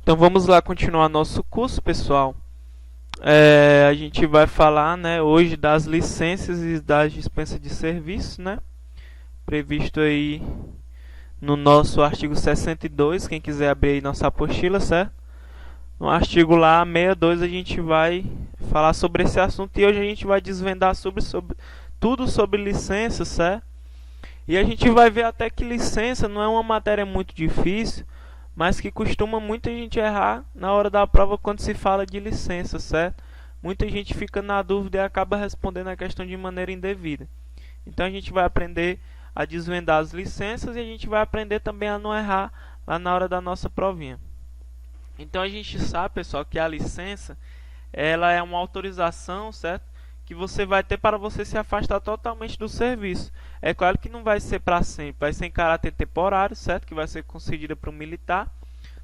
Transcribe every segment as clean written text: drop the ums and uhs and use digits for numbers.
Então vamos lá continuar nosso curso, pessoal. A gente vai falar, né, hoje das licenças e das dispensas de serviço, né, previsto aí no nosso artigo 62. Quem quiser abrir aí nossa apostila, certo? No artigo lá 62 a gente vai falar sobre esse assunto e hoje a gente vai desvendar sobre tudo sobre licença, certo? E a gente vai ver até que licença não é uma matéria muito difícil, mas que costuma muita gente errar na hora da prova quando se fala de licença, certo? Muita gente fica na dúvida e acaba respondendo a questão de maneira indevida. Então a gente vai aprender a desvendar as licenças e a gente vai aprender também a não errar lá na hora da nossa provinha. Então a gente sabe, pessoal, que a licença ela é uma autorização, certo? Que você vai ter para você se afastar totalmente do serviço. É claro que não vai ser para sempre, vai ser em caráter temporário, certo? Que vai ser concedida para um militar.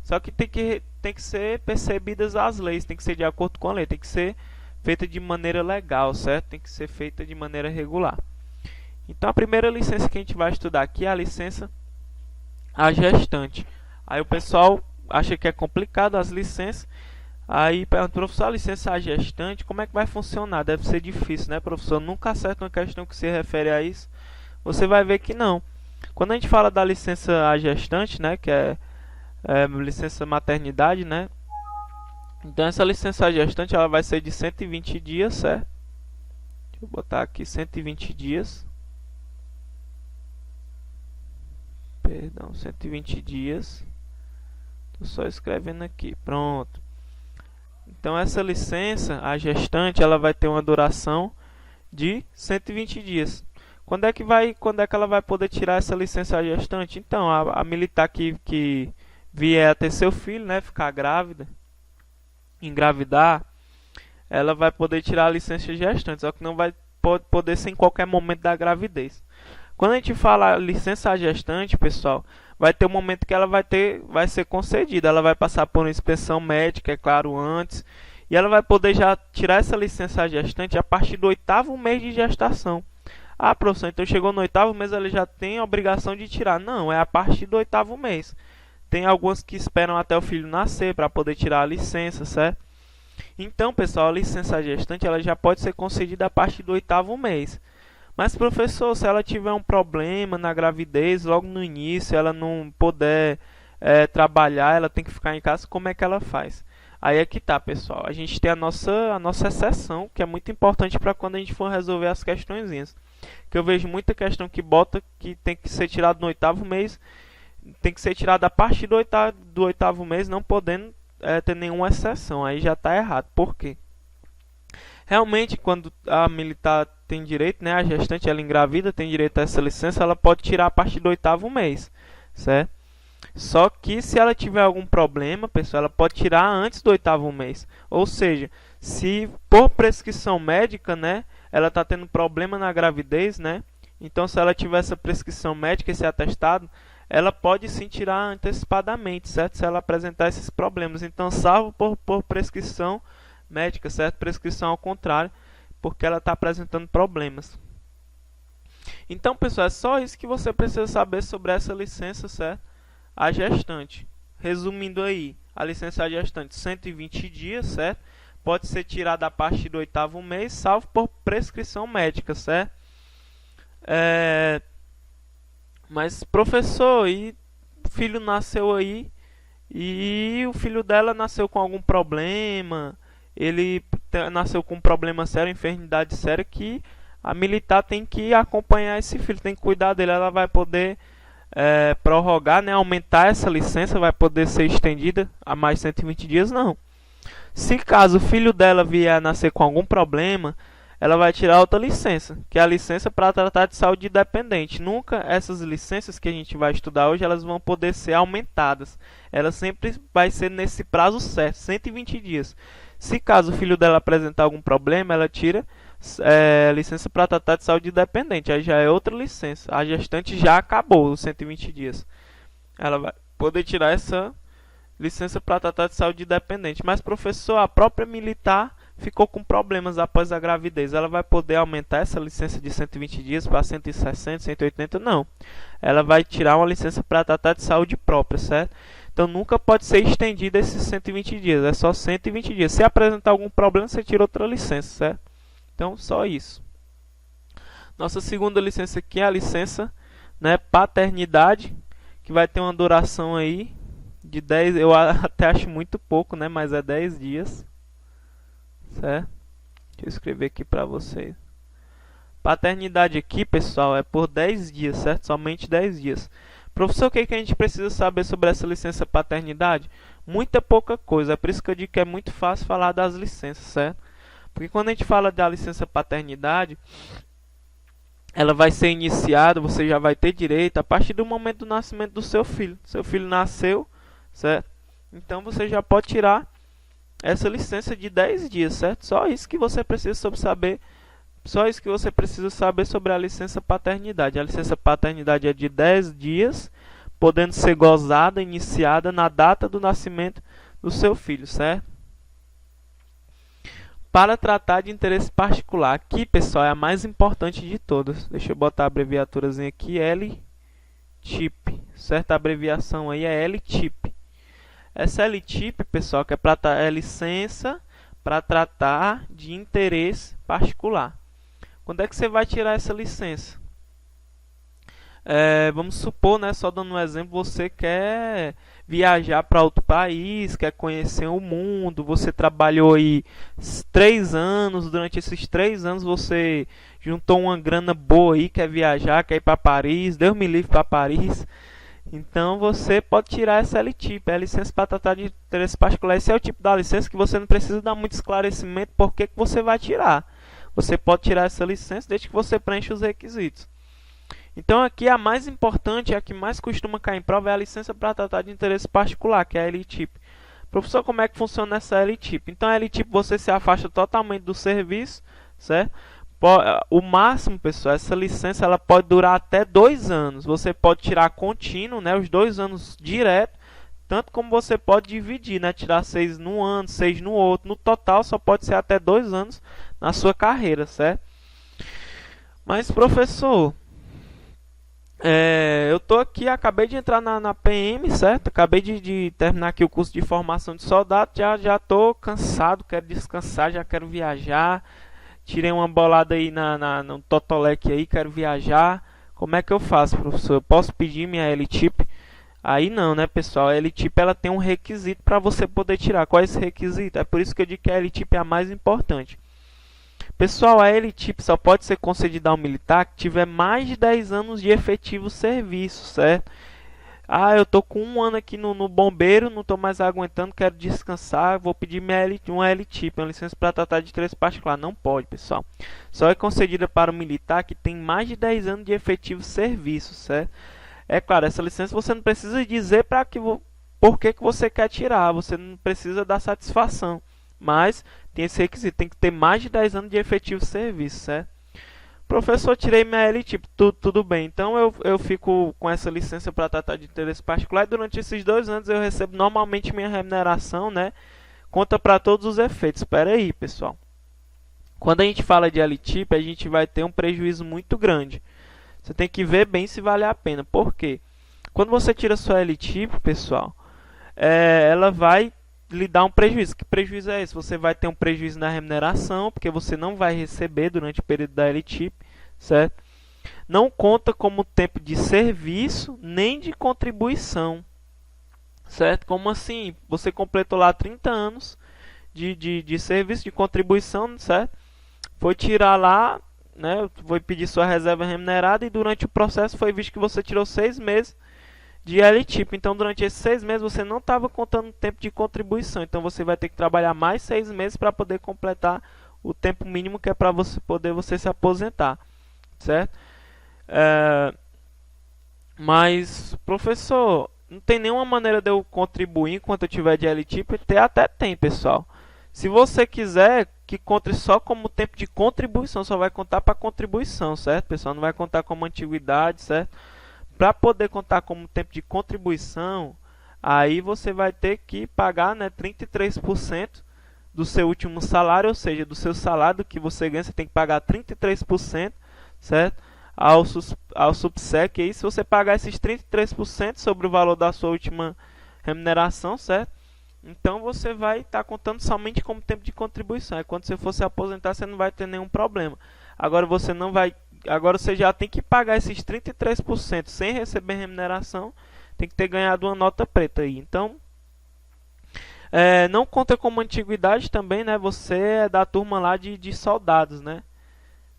Só que tem que ser percebidas as leis, tem que ser de acordo com a lei, tem que ser feita de maneira legal, certo? Tem que ser feita de maneira regular. Então a primeira licença que a gente vai estudar aqui é a licença a gestante. Aí o pessoal acha que é complicado as licenças. Aí pergunta, professor, a licença a gestante, como é que vai funcionar? Deve ser difícil, né, professor? Nunca acerta uma questão que se refere a isso. Você vai ver que não. Quando a gente fala da licença a gestante, né, que é licença maternidade, né? Então essa licença a gestante ela vai ser de 120 dias, certo? Deixa eu botar aqui 120 dias. Perdão, 120 dias. Tô só escrevendo aqui. Pronto. Então essa licença, a gestante, ela vai ter uma duração de 120 dias. Quando é que ela vai poder tirar essa licença a gestante? Então, a militar que vier a ter seu filho, né, ficar grávida, engravidar, ela vai poder tirar a licença gestante, só que não vai poder ser em qualquer momento da gravidez. Quando a gente fala licença gestante, pessoal, vai ter um momento que ela vai ser concedida. Ela vai passar por uma inspeção médica, é claro, antes. E ela vai poder já tirar essa licença gestante a partir do 8º mês de gestação. Ah, professor, então chegou no 8º mês, ela já tem a obrigação de tirar. Não, é a partir do 8º mês. Tem algumas que esperam até o filho nascer para poder tirar a licença, certo? Então, pessoal, a licença gestante ela já pode ser concedida a partir do 8º mês. Mas, professor, se ela tiver um problema na gravidez, logo no início, ela não puder trabalhar, ela tem que ficar em casa, como é que ela faz? Aí é que tá, pessoal. A gente tem a nossa exceção, que é muito importante para quando a gente for resolver as questõezinhas. Que eu vejo muita questão que bota que tem que ser tirado no 8º mês, tem que ser tirado a partir do 8º mês, não podendo ter nenhuma exceção. Aí já está errado. Por quê? Realmente, quando a militar tem direito, né, a gestante ela engravida, tem direito a essa licença, ela pode tirar a partir do 8º mês, certo? Só que se ela tiver algum problema, pessoal, ela pode tirar antes do 8º mês. Ou seja, se por prescrição médica, né, ela está tendo problema na gravidez, né? Então, se ela tiver essa prescrição médica, esse atestado, ela pode sim tirar antecipadamente, certo? Se ela apresentar esses problemas. Então, salvo por prescrição médica, certo? Prescrição ao contrário, porque ela está apresentando problemas. Então, pessoal, é só isso que você precisa saber sobre essa licença, certo? A gestante. Resumindo aí, a licença a gestante, 120 dias, certo? Pode ser tirada a partir do 8º mês, salvo por prescrição médica, certo? Mas, professor, e o filho nasceu aí e o filho dela nasceu com algum problema, ele nasceu com um problema sério, enfermidade séria, que a militar tem que acompanhar esse filho, tem que cuidar dele. Ela vai poder prorrogar, né, aumentar essa licença, vai poder ser estendida a mais 120 dias? Não. Se caso o filho dela vier a nascer com algum problema, ela vai tirar outra licença, que é a licença para tratar de saúde dependente. Nunca essas licenças que a gente vai estudar hoje, elas vão poder ser aumentadas. Ela sempre vai ser nesse prazo certo, 120 dias. Se caso o filho dela apresentar algum problema, ela tira licença para tratar de saúde dependente. Aí já é outra licença. A gestante já acabou os 120 dias. Ela vai poder tirar essa licença para tratar de saúde dependente. Mas, professor, a própria militar ficou com problemas após a gravidez. Ela vai poder aumentar essa licença de 120 dias para 160, 180? Não. Ela vai tirar uma licença para tratar de saúde própria, certo? Então nunca pode ser estendido esses 120 dias, é só 120 dias. Se apresentar algum problema, você tira outra licença, certo? Então só isso. Nossa segunda licença aqui é a licença, né, paternidade, que vai ter uma duração aí de 10, eu até acho muito pouco, né, mas é 10 dias, certo? Deixa eu escrever aqui para vocês. Paternidade aqui, pessoal, é por 10 dias, certo? Somente 10 dias. Professor, o que a gente precisa saber sobre essa licença paternidade? Muita pouca coisa, é por isso que eu digo que é muito fácil falar das licenças, certo? Porque quando a gente fala da licença paternidade, ela vai ser iniciada, você já vai ter direito a partir do momento do nascimento do seu filho. Seu filho nasceu, certo? Então você já pode tirar essa licença de 10 dias, certo? Só isso que você precisa saber. Só isso que você precisa saber sobre a licença paternidade. A licença paternidade é de 10 dias, podendo ser gozada, iniciada na data do nascimento do seu filho, certo? Para tratar de interesse particular, aqui, pessoal, é a mais importante de todas. Deixa eu botar a abreviaturazinha aqui, LTIP, certo? A abreviação aí é LTIP. Essa LTIP, pessoal, que é licença para tratar de interesse particular. Quando é que você vai tirar essa licença? Vamos supor, né, só dando um exemplo, você quer viajar para outro país, quer conhecer o mundo, você trabalhou aí 3 anos, durante esses 3 anos você juntou uma grana boa aí, quer viajar, quer ir para Paris, Deus me livre para Paris. Então você pode tirar essa LTIP, é a licença para tratar de interesse particular. Esse é o tipo da licença que você não precisa dar muito esclarecimento por que você vai tirar. Você pode tirar essa licença desde que você preencha os requisitos. Então aqui a mais importante, a que mais costuma cair em prova é a licença para tratar de interesse particular, que é a LTIP. Professor, como é que funciona essa LTIP? Então a LTIP você se afasta totalmente do serviço, certo? O máximo, pessoal, essa licença ela pode durar até 2 anos. Você pode tirar contínuo, né, os 2 anos direto, tanto como você pode dividir, né, tirar 6 num ano, 6 no outro. No total só pode ser até 2 anos na sua carreira, certo? Mas, professor, eu tô aqui, acabei de entrar na PM, certo? Acabei de terminar aqui o curso de formação de soldado, já tô cansado, quero descansar, já quero viajar. Tirei uma bolada aí no Totolec aí, quero viajar. Como é que eu faço, professor? Eu posso pedir minha LTIP? Aí não, né, pessoal? A LTIP ela tem um requisito para você poder tirar. Qual é esse requisito? É por isso que eu digo que a LTIP é a mais importante. Pessoal, a LTIP só pode ser concedida ao militar que tiver mais de 10 anos de efetivo serviço, certo? Ah, eu tô com 1 ano aqui no bombeiro, não tô mais aguentando, quero descansar, vou pedir uma LTIP, uma licença para tratar de interesse particular. Não pode, pessoal. Só é concedida para o militar que tem mais de 10 anos de efetivo serviço, certo? É claro, essa licença você não precisa dizer por que você quer tirar, você não precisa dar satisfação. Mas tem esse requisito, tem que ter mais de 10 anos de efetivo serviço, certo? Professor, tirei minha LTIP, tudo bem. Então eu fico com essa licença para tratar de interesse particular e durante esses 2 anos eu recebo normalmente minha remuneração, né? Conta para todos os efeitos. Espera aí, pessoal. Quando a gente fala de LTIP, a gente vai ter um prejuízo muito grande. Você tem que ver bem se vale a pena. Por quê? Quando você tira sua LTIP, pessoal, ela vai lhe dar um prejuízo. Que prejuízo é esse? Você vai ter um prejuízo na remuneração, porque você não vai receber durante o período da LTIP, certo? Não conta como tempo de serviço, nem de contribuição, certo? Como assim? Você completou lá 30 anos de serviço, de contribuição, certo? Foi tirar lá, né? Foi pedir sua reserva remunerada e durante o processo foi visto que você tirou 6 meses de LTIP. Então, durante esses 6 meses, você não estava contando tempo de contribuição. Então, você vai ter que trabalhar mais 6 meses para poder completar o tempo mínimo que é para você se aposentar, certo? Mas, professor, não tem nenhuma maneira de eu contribuir enquanto eu tiver de LTIP? Até tem, pessoal. Se você quiser que conte só como tempo de contribuição, só vai contar para contribuição, certo, pessoal? Não vai contar como antiguidade, certo? Para poder contar como tempo de contribuição, aí você vai ter que pagar, né, 33% do seu último salário, ou seja, do seu salário que você ganha, você tem que pagar 33%, certo? Ao Subsec. E aí, se você pagar esses 33% sobre o valor da sua última remuneração, certo? Então você vai estar contando somente como tempo de contribuição. Aí quando você for se aposentar, você não vai ter nenhum problema. Agora você não vai, agora você já tem que pagar esses 33% sem receber remuneração. Tem que ter ganhado uma nota preta aí. Então, não conta como antiguidade também, né? Você é da turma lá de soldados, né?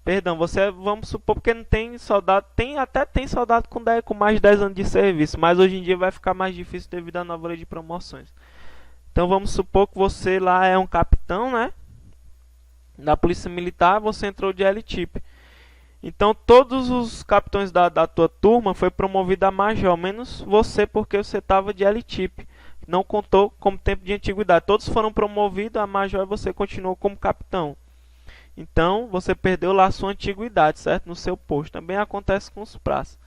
Perdão, você, vamos supor, porque não tem soldado, até tem soldado com mais de 10 anos de serviço, mas hoje em dia vai ficar mais difícil devido à nova lei de promoções. Então vamos supor que você lá é um capitão, né? Da Polícia Militar, você entrou de L-Type. Então todos os capitães da tua turma foi promovido a major, menos você, porque você estava de L-Type. Não contou como tempo de antiguidade. Todos foram promovidos a major e você continuou como capitão. Então você perdeu lá a sua antiguidade, certo? No seu posto. Também acontece com os praças.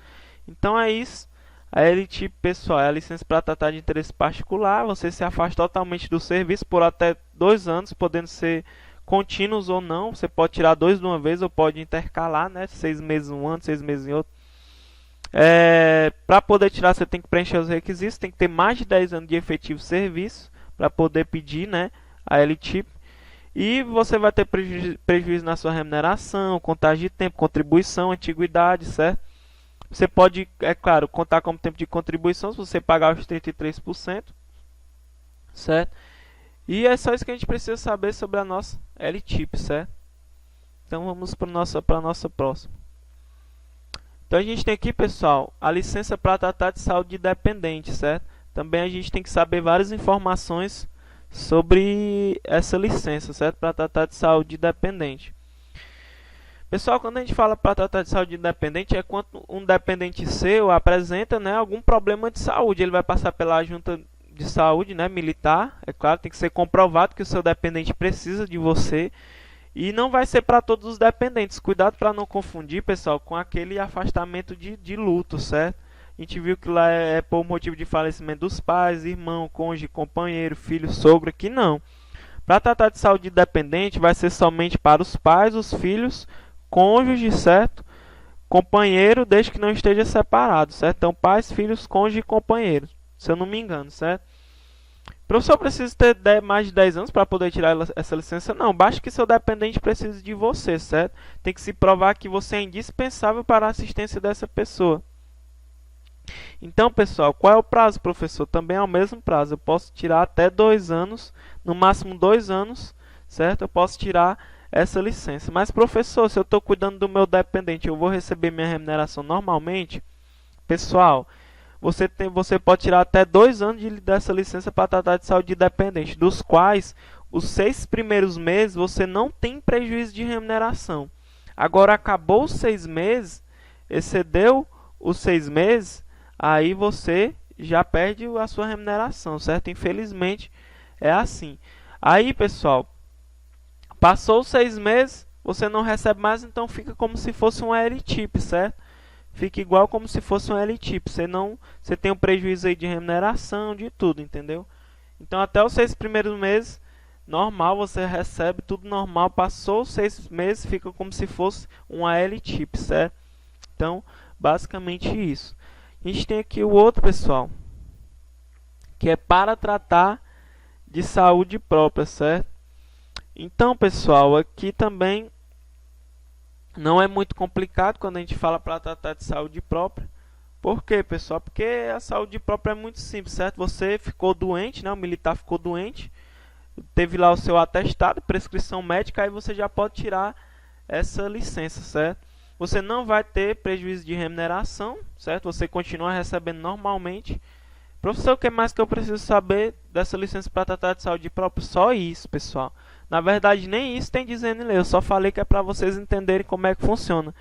Então é isso. A L-Type, pessoal, é a licença para tratar de interesse particular. Você se afasta totalmente do serviço por até 2 anos, podendo ser contínuos ou não. Você pode tirar 2 de uma vez ou pode intercalar, né? 6 meses em um ano, 6 meses em outro. Para poder tirar, você tem que preencher os requisitos. Tem que ter mais de 10 anos de efetivo serviço para poder pedir, né, a L-Type. E você vai ter prejuízo na sua remuneração, contagem de tempo, contribuição, antiguidade, certo? Você pode, é claro, contar como tempo de contribuição se você pagar os 33%, certo? E é só isso que a gente precisa saber sobre a nossa L-Type, certo? Então vamos para a nossa próxima. Então a gente tem aqui, pessoal, a licença para tratar de saúde dependente, certo? Também a gente tem que saber várias informações sobre essa licença, certo? Para tratar de saúde dependente. Pessoal, quando a gente fala para tratar de saúde independente, é quando um dependente seu apresenta, né, algum problema de saúde. Ele vai passar pela junta de saúde, né, militar. É claro, tem que ser comprovado que o seu dependente precisa de você. E não vai ser para todos os dependentes. Cuidado para não confundir, pessoal, com aquele afastamento de luto, certo? A gente viu que lá é por motivo de falecimento dos pais, irmão, cônjuge, companheiro, filho, sogro. Aqui não. Para tratar de saúde dependente, vai ser somente para os pais, os filhos, cônjuge, certo? Companheiro, desde que não esteja separado, certo? Então, pais, filhos, cônjuge e companheiro, se eu não me engano, certo? O professor precisa ter mais de 10 anos para poder tirar essa licença? Não, basta que seu dependente precise de você, certo? Tem que se provar que você é indispensável para a assistência dessa pessoa. Então, pessoal, qual é o prazo, professor? Também é o mesmo prazo. Eu posso tirar até 2 anos, no máximo 2 anos, certo? Eu posso tirar essa licença. Mas, professor, se eu estou cuidando do meu dependente, eu vou receber minha remuneração normalmente? Pessoal, você pode tirar até 2 anos dessa licença para tratar de saúde dependente, dos quais os 6 primeiros meses você não tem prejuízo de remuneração. Agora, acabou os 6 meses, excedeu os 6 meses, aí você já perde a sua remuneração, certo? Infelizmente, é assim. Aí, pessoal, passou os 6 meses, você não recebe mais, então fica como se fosse um L-Type, certo? Fica igual como se fosse um L-Type. Você tem um prejuízo aí de remuneração, de tudo, entendeu? Então até os 6 primeiros meses, normal, você recebe tudo normal. Passou os 6 meses, fica como se fosse um L-Type, certo? Então, basicamente isso. A gente tem aqui o outro, pessoal, que é para tratar de saúde própria, certo? Então, pessoal, aqui também não é muito complicado quando a gente fala para tratar de saúde própria. Por quê, pessoal? Porque a saúde própria é muito simples, certo? Você ficou doente, né? O militar ficou doente, teve lá o seu atestado, prescrição médica, aí você já pode tirar essa licença, certo? Você não vai ter prejuízo de remuneração, certo? Você continua recebendo normalmente. Professor, o que mais que eu preciso saber dessa licença para tratar de saúde própria? Só isso, pessoal. Na verdade, nem isso tem dizendo em lei. Eu só falei que é para vocês entenderem como é que funciona.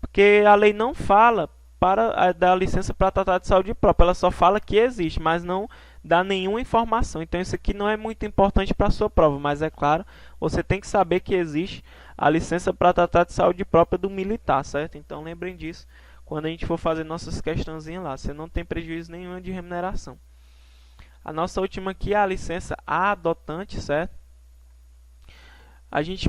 Porque a lei não fala para dar licença para tratar de saúde própria. Ela só fala que existe, mas não dá nenhuma informação. Então, isso aqui não é muito importante para a sua prova. Mas, é claro, você tem que saber que existe a licença para tratar de saúde própria do militar, certo? Então, lembrem disso quando a gente for fazer nossas questãozinhas lá. Você não tem prejuízo nenhum de remuneração. A nossa última aqui é a licença adotante, certo?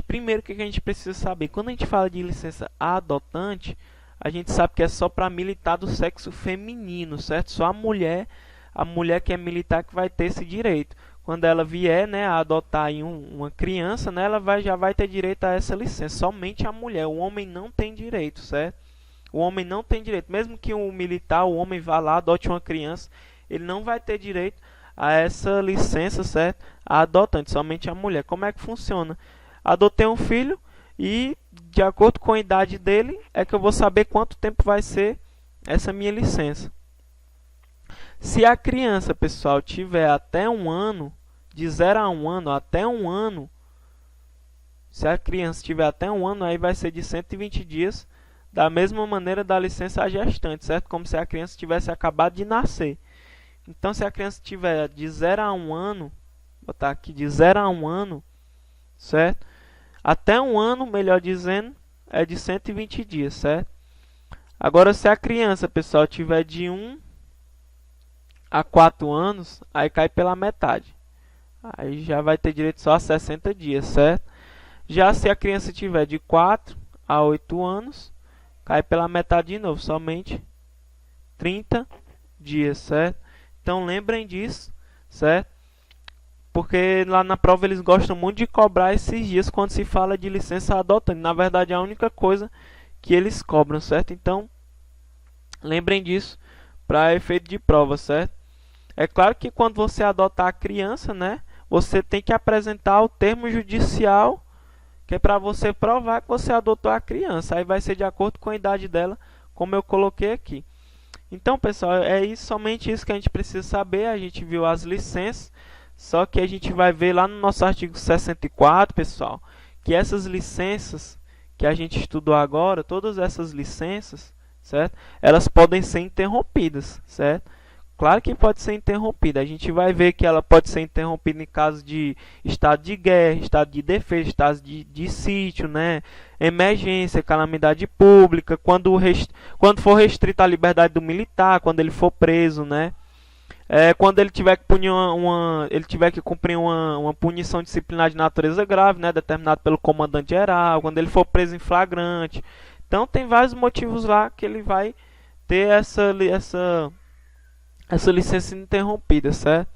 Primeiro, o que a gente precisa saber? Quando a gente fala de licença adotante, a gente sabe que é só para militar do sexo feminino, certo? Só a mulher a mulher que é militar que vai ter esse direito. Quando ela vier, né, a adotar aí uma criança, né, ela já vai ter direito a essa licença. Somente a mulher, o homem não tem direito, certo? O homem não tem direito, mesmo que o militar, o homem vá lá, adote uma criança, ele não vai ter direito a essa licença, certo? A adotante, somente a mulher. Como é que funciona? Adotei um filho e, de acordo com a idade dele, é que eu vou saber quanto tempo vai ser essa minha licença. Se a criança, pessoal, tiver até um ano, de 0 a 1 ano, até um ano, se a criança tiver até um ano, aí vai ser de 120 dias, da mesma maneira da licença à gestante, certo? Como se a criança tivesse acabado de nascer. Então, se a criança tiver de 0 a 1 ano, vou botar aqui de 0 a 1 ano, certo? Até um ano, melhor dizendo, é de 120 dias, certo? Agora, se a criança, pessoal, tiver de 1 a 4 anos, aí cai pela metade. Aí já vai ter direito só a 60 dias, certo? Já se a criança tiver de 4 a 8 anos, cai pela metade de novo, somente 30 dias, certo? Então lembrem disso, certo? Porque lá na prova eles gostam muito de cobrar esses dias quando se fala de licença adotante. Na verdade é a única coisa que eles cobram, certo? Então lembrem disso para efeito de prova, certo? É claro que quando você adotar a criança, né, você tem que apresentar o termo judicial, que é para você provar que você adotou a criança. Aí vai ser de acordo com a idade dela, como eu coloquei aqui. Então, pessoal, é isso, somente isso que a gente precisa saber. A gente viu as licenças, só que a gente vai ver lá no nosso artigo 64, pessoal, que essas licenças que a gente estudou agora, todas essas licenças, certo? Elas podem ser interrompidas, certo? Claro que pode ser interrompida. A gente vai ver que ela pode ser interrompida em caso de estado de guerra, estado de defesa, estado de sítio, né? Emergência, calamidade pública, quando for restrita a liberdade do militar, quando ele for preso, né? Quando ele tiver que punir ele tiver que cumprir uma punição disciplinar de natureza grave, né? Determinado pelo comandante geral, quando ele for preso em flagrante. Então tem vários motivos lá que ele vai ter essa licença interrompida, certo?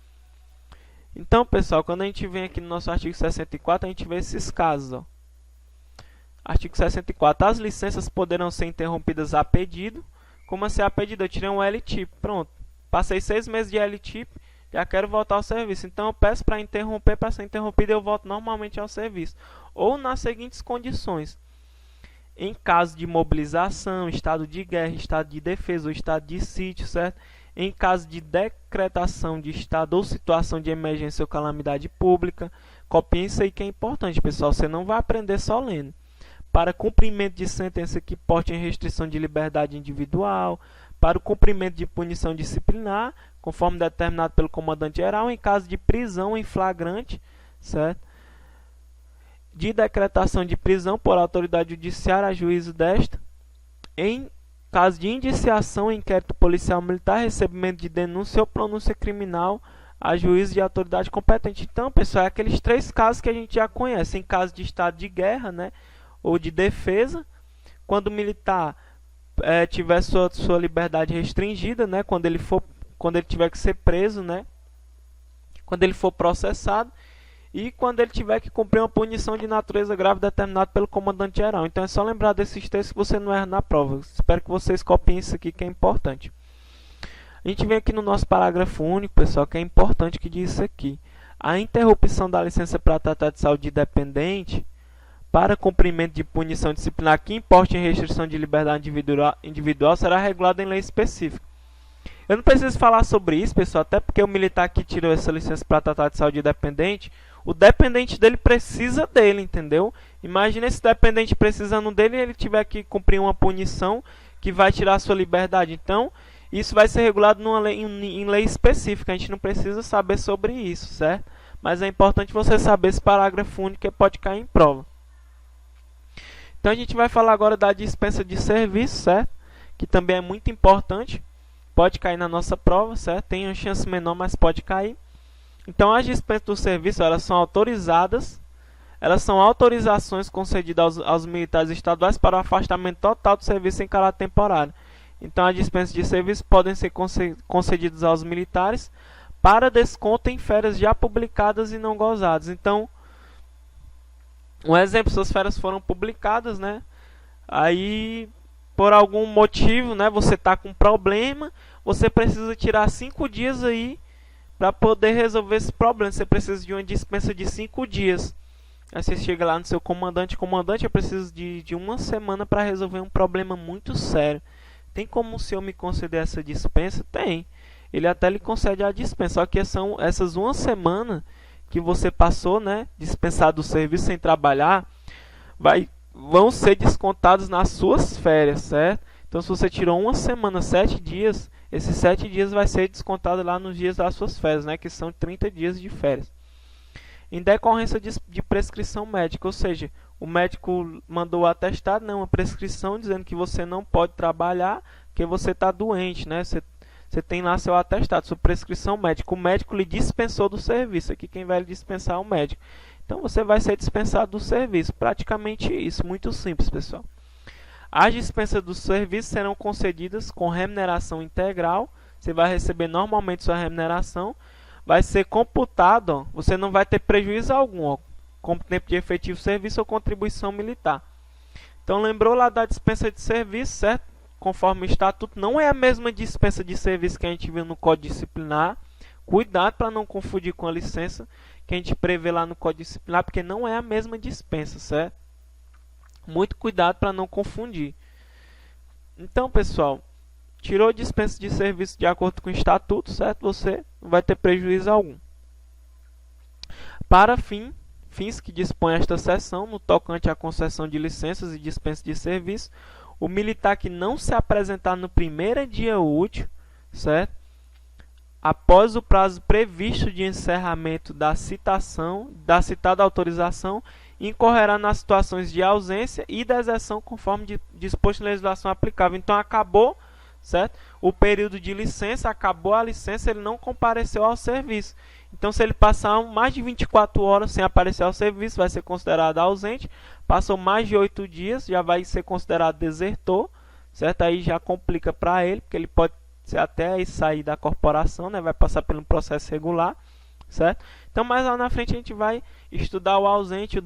Então, pessoal, quando a gente vem aqui no nosso artigo 64, a gente vê esses casos, ó. Artigo 64. As licenças poderão ser interrompidas a pedido. Como assim a pedido? Eu tirei um L-tipo, pronto. Passei 6 meses de L-tipo, já quero voltar ao serviço. Então, eu peço para interromper, para ser interrompido, eu volto normalmente ao serviço. Ou nas seguintes condições. Em caso de mobilização, estado de guerra, estado de defesa ou estado de sítio, certo? Em caso de decretação de estado ou situação de emergência ou calamidade pública. Copiem isso aí que é importante, pessoal. Você não vai aprender só lendo. Para cumprimento de sentença que porte em restrição de liberdade individual. Para o cumprimento de punição disciplinar, conforme determinado pelo comandante geral. Em caso de prisão em flagrante, certo? De decretação de prisão por autoridade judiciária a juízo desta. Em caso de indiciação, inquérito policial militar, recebimento de denúncia ou pronúncia criminal a juízo de autoridade competente. Então, pessoal, é aqueles 3 casos que a gente já conhece. Em caso de estado de guerra, né, ou de defesa, quando o militar tiver sua liberdade restringida, né, quando ele tiver que ser preso, né, quando ele for processado, e quando ele tiver que cumprir uma punição de natureza grave determinada pelo comandante geral. Então é só lembrar desses textos que você não erra na prova. Espero que vocês copiem isso aqui que é importante. A gente vem aqui no nosso parágrafo único, pessoal, que é importante que diz isso aqui. A interrupção da licença para tratar de saúde dependente para cumprimento de punição disciplinar que importe em restrição de liberdade individual será regulada em lei específica. Eu não preciso falar sobre isso, pessoal, até porque o militar que tirou essa licença para tratar de saúde dependente, o dependente dele precisa dele, entendeu? Imagina esse dependente precisando dele e ele tiver que cumprir uma punição que vai tirar a sua liberdade. Então, isso vai ser regulado em lei específica, a gente não precisa saber sobre isso, certo? Mas é importante você saber esse parágrafo único que pode cair em prova. Então, a gente vai falar agora da dispensa de serviço, certo? Que também é muito importante. Pode cair na nossa prova, certo? Tem uma chance menor, mas pode cair. Então, as dispensas do serviço, elas são autorizadas. Elas são autorizações concedidas aos militares estaduais para o afastamento total do serviço em caráter temporário. Então, as dispensas de serviço podem ser concedidas aos militares para desconto em férias já publicadas e não gozadas. Então, um exemplo, suas férias foram publicadas, né? Aí, por algum motivo, né, você está com problema, você precisa tirar 5 dias aí para poder resolver esse problema. Você precisa de uma dispensa de 5 dias. Aí você chega lá no seu comandante, eu preciso de uma semana para resolver um problema muito sério. Tem como o senhor me conceder essa dispensa? Tem. Ele até lhe concede a dispensa, só que são essas uma semana que você passou, né, dispensado do serviço sem trabalhar, vão ser descontados nas suas férias, certo? Então, se você tirou uma semana, 7 dias, esses 7 dias vai ser descontado lá nos dias das suas férias, né, que são 30 dias de férias. Em decorrência de prescrição médica, ou seja, o médico mandou o atestado, né, uma prescrição dizendo que você não pode trabalhar porque você está doente, né? Você tem lá seu atestado, sua prescrição médica. O médico lhe dispensou do serviço. Aqui quem vai lhe dispensar é o médico. Então você vai ser dispensado do serviço. Praticamente isso. Muito simples, pessoal. As dispensas do serviço serão concedidas com remuneração integral. Você vai receber normalmente sua remuneração. Vai ser computado, ó, você não vai ter prejuízo algum, ó, como tempo de efetivo serviço ou contribuição militar. Então lembrou lá da dispensa de serviço, certo? Conforme o estatuto, não é a mesma dispensa de serviço que a gente viu no Código Disciplinar. Cuidado para não confundir com a licença que a gente prevê lá no Código Disciplinar, porque não é a mesma dispensa, certo? Muito cuidado para não confundir. Então, pessoal, tirou dispensa de serviço de acordo com o estatuto, certo? Você não vai ter prejuízo algum. Para fins que dispõe esta seção, no tocante à concessão de licenças e dispensa de serviço, o militar que não se apresentar no primeiro dia útil, certo? Após o prazo previsto de encerramento da citada autorização, incorrerá nas situações de ausência e deserção conforme disposto na legislação aplicável. Então, acabou, certo? O período de licença, acabou a licença, ele não compareceu ao serviço. Então, se ele passar mais de 24 horas sem aparecer ao serviço, vai ser considerado ausente. Passou mais de 8 dias, já vai ser considerado desertor, certo? Aí já complica para ele, porque ele pode até sair da corporação, né? Vai passar pelo processo regular, certo? Então, mais lá na frente a gente vai estudar o ausente,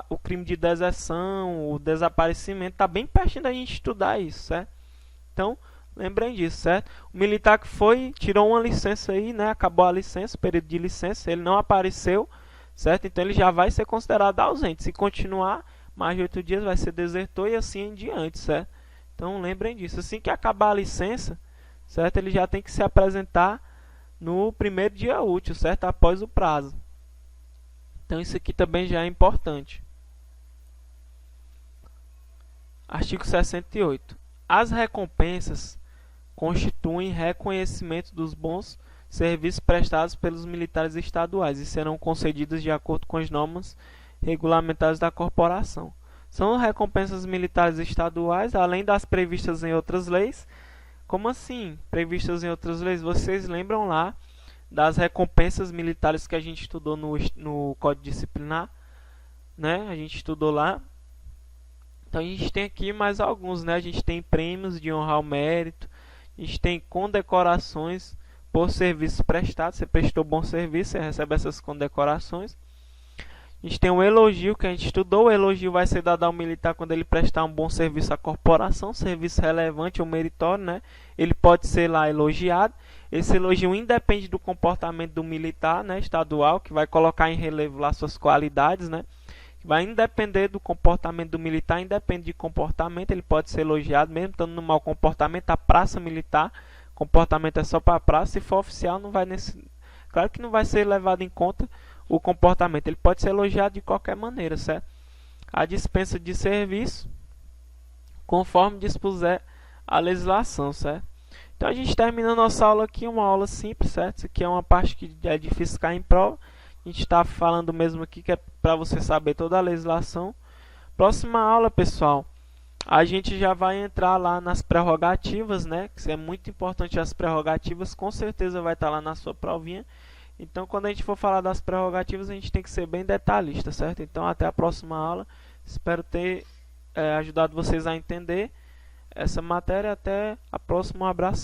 o crime de deserção, o desaparecimento. Tá bem pertinho da gente estudar isso, certo? Então, lembrem disso, certo? O militar que tirou uma licença aí, né? Acabou a licença, o período de licença, ele não apareceu, certo? Então ele já vai ser considerado ausente. Se continuar mais de 8 dias, vai ser desertor e assim em diante, certo? Então lembrem disso. Assim que acabar a licença, certo? Ele já tem que se apresentar no primeiro dia útil, certo? Após o prazo. Então isso aqui também já é importante. Artigo 68. As recompensas constituem reconhecimento dos bons serviços prestados pelos militares estaduais e serão concedidas de acordo com as normas regulamentares da corporação. São recompensas militares estaduais, além das previstas em outras leis. Como assim, previstas em outras leis? Vocês lembram lá das recompensas militares que a gente estudou no Código Disciplinar, né? A gente estudou lá. Então a gente tem aqui mais alguns, né? A gente tem prêmios de honra ao mérito, a gente tem condecorações por serviços prestados. Você prestou bom serviço, você recebe essas condecorações. A gente tem um elogio que a gente estudou. O elogio vai ser dado ao militar quando ele prestar um bom serviço à corporação, serviço relevante ou meritório, né? Ele pode ser lá elogiado. Esse elogio independe do comportamento do militar, né, estadual, que vai colocar em relevo lá suas qualidades, né? Vai independer do comportamento do militar, independe de comportamento, ele pode ser elogiado, mesmo estando no mau comportamento. A praça militar, comportamento é só para a praça. Se for oficial, não vai claro que não vai ser levado em conta o comportamento, ele pode ser elogiado de qualquer maneira, certo? A dispensa de serviço, conforme dispuser a legislação, certo? Então a gente termina a nossa aula aqui, uma aula simples, certo? Isso aqui é uma parte que é difícil cair em prova. A gente está falando mesmo aqui que é para você saber toda a legislação. Próxima aula, pessoal, a gente já vai entrar lá nas prerrogativas, né? Que é muito importante as prerrogativas, com certeza vai estar lá na sua provinha. Então, quando a gente for falar das prerrogativas, a gente tem que ser bem detalhista, certo? Então, até a próxima aula. Espero ter ajudado vocês a entender. essa matéria. Até a próxima. Um abraço.